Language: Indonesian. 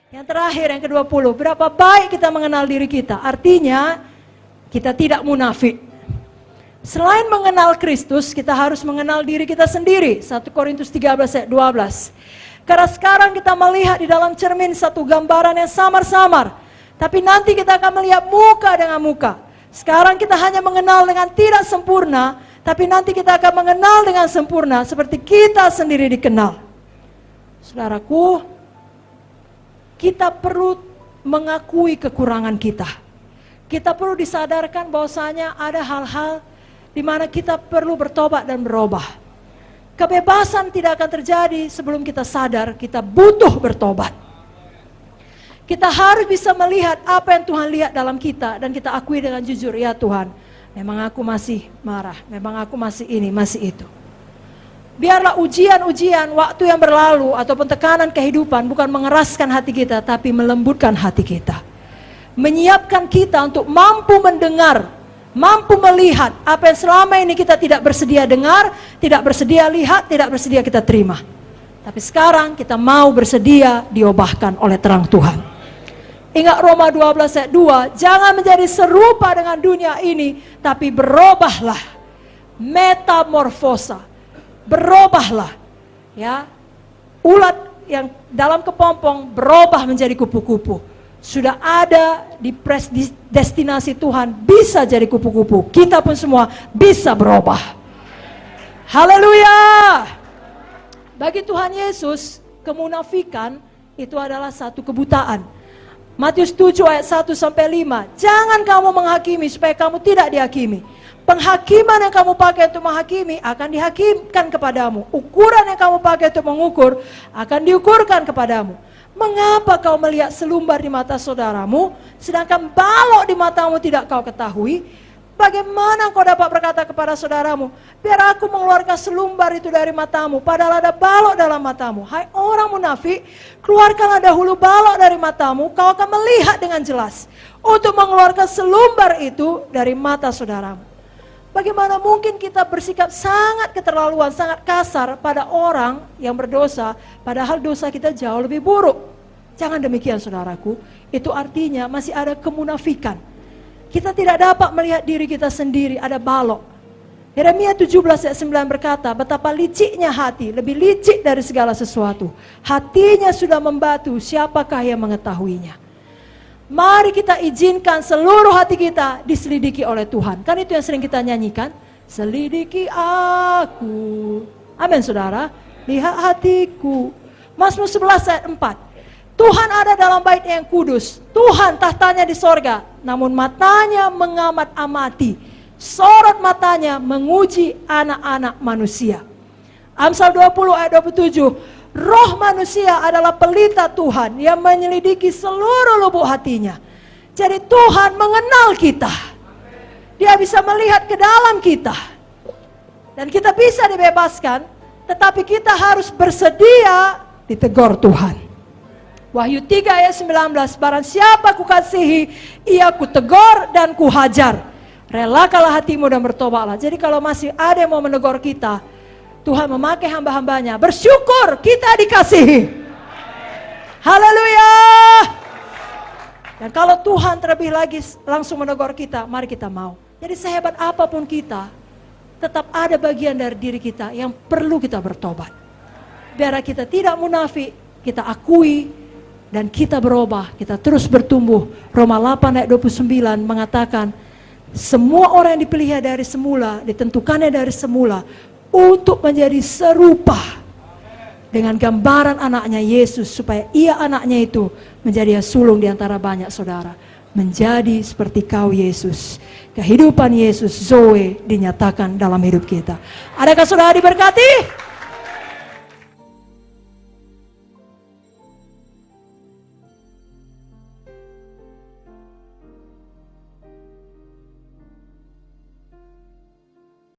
Yang terakhir, yang ke-20, berapa baik kita mengenal diri kita. Artinya, kita tidak munafik. Selain mengenal Kristus, kita harus mengenal diri kita sendiri. 1 Korintus 13 ayat 12. Karena sekarang kita melihat di dalam cermin satu gambaran yang samar-samar. Tapi nanti kita akan melihat muka dengan muka. Sekarang kita hanya mengenal dengan tidak sempurna. Tapi nanti kita akan mengenal dengan sempurna seperti kita sendiri dikenal. Saudaraku, kita perlu mengakui kekurangan kita. Kita perlu disadarkan bahwasanya ada hal-hal di mana kita perlu bertobat dan berubah. Kebebasan tidak akan terjadi sebelum kita sadar kita butuh bertobat. Kita harus bisa melihat apa yang Tuhan lihat dalam kita dan kita akui dengan jujur, ya Tuhan, memang aku masih marah, memang aku masih ini, masih itu. Biarlah ujian-ujian waktu yang berlalu ataupun tekanan kehidupan bukan mengeraskan hati kita, tapi melembutkan hati kita. Menyiapkan kita untuk mampu mendengar, mampu melihat apa yang selama ini kita tidak bersedia dengar, tidak bersedia lihat, tidak bersedia kita terima. Tapi sekarang kita mau bersedia diubahkan oleh terang Tuhan. Ingat Roma 12 ayat 2, jangan menjadi serupa dengan dunia ini, tapi berubahlah, metamorfosa, berubahlah, ya. Ulat yang dalam kepompong berubah menjadi kupu-kupu. Sudah ada di destinasi Tuhan, bisa jadi kupu-kupu. Kita pun semua bisa berubah. Haleluya. Bagi Tuhan Yesus, kemunafikan itu adalah satu kebutaan. Matius 7 ayat 1-5. Jangan kamu menghakimi supaya kamu tidak dihakimi. Penghakiman yang kamu pakai untuk menghakimi akan dihakimkan kepadamu. Ukuran yang kamu pakai untuk mengukur akan diukurkan kepadamu. Mengapa kau melihat selumbar di mata saudaramu, sedangkan balok di matamu tidak kau ketahui? Bagaimana kau dapat berkata kepada saudaramu, biar aku mengeluarkan selumbar itu dari matamu, padahal ada balok dalam matamu. Hai orang munafik, keluarkanlah dahulu balok dari matamu, kau akan melihat dengan jelas untuk mengeluarkan selumbar itu dari mata saudaramu. Bagaimana mungkin kita bersikap sangat keterlaluan, sangat kasar pada orang yang berdosa, padahal dosa kita jauh lebih buruk. Jangan demikian saudaraku, itu artinya masih ada kemunafikan. Kita tidak dapat melihat diri kita sendiri, ada balok. Yeremia 17 ayat 9 berkata, betapa liciknya hati, lebih licik dari segala sesuatu. Hatinya sudah membatu, siapakah yang mengetahuinya? Mari kita izinkan seluruh hati kita diselidiki oleh Tuhan. Kan itu yang sering kita nyanyikan. Selidiki aku. Amin saudara. Lihat hatiku. Mazmur 11 ayat 4. Tuhan ada dalam bait yang kudus. Tuhan tahtanya di sorga. Namun matanya mengamat-amati. Sorot matanya menguji anak-anak manusia. Amsal 20 ayat 27. Roh manusia adalah pelita Tuhan yang menyelidiki seluruh lubuk hatinya. Jadi Tuhan mengenal kita. Dia bisa melihat ke dalam kita. Dan kita bisa dibebaskan. Tetapi kita harus bersedia ditegur Tuhan. Wahyu 3 ayat 19, barang siapa kukasihi, ia kutegur dan kuhajar. Relakalah hatimu dan bertobatlah. Jadi kalau masih ada yang mau menegur kita, Tuhan memakai hamba-hambanya, bersyukur kita dikasihi. Haleluya. Dan kalau Tuhan terlebih lagi langsung menegur kita, mari kita mau. Jadi sehebat apapun kita, tetap ada bagian dari diri kita yang perlu kita bertobat. Biar kita tidak munafik, kita akui, dan kita berubah, kita terus bertumbuh. Roma 8 ayat 29 mengatakan, semua orang yang dipilih dari semula, ditentukannya dari semula, untuk menjadi serupa dengan gambaran anaknya Yesus, supaya ia anaknya itu menjadi sulung di antara banyak saudara. Menjadi seperti kau Yesus. Kehidupan Yesus, Zoe, dinyatakan dalam hidup kita. Adakah saudara diberkati?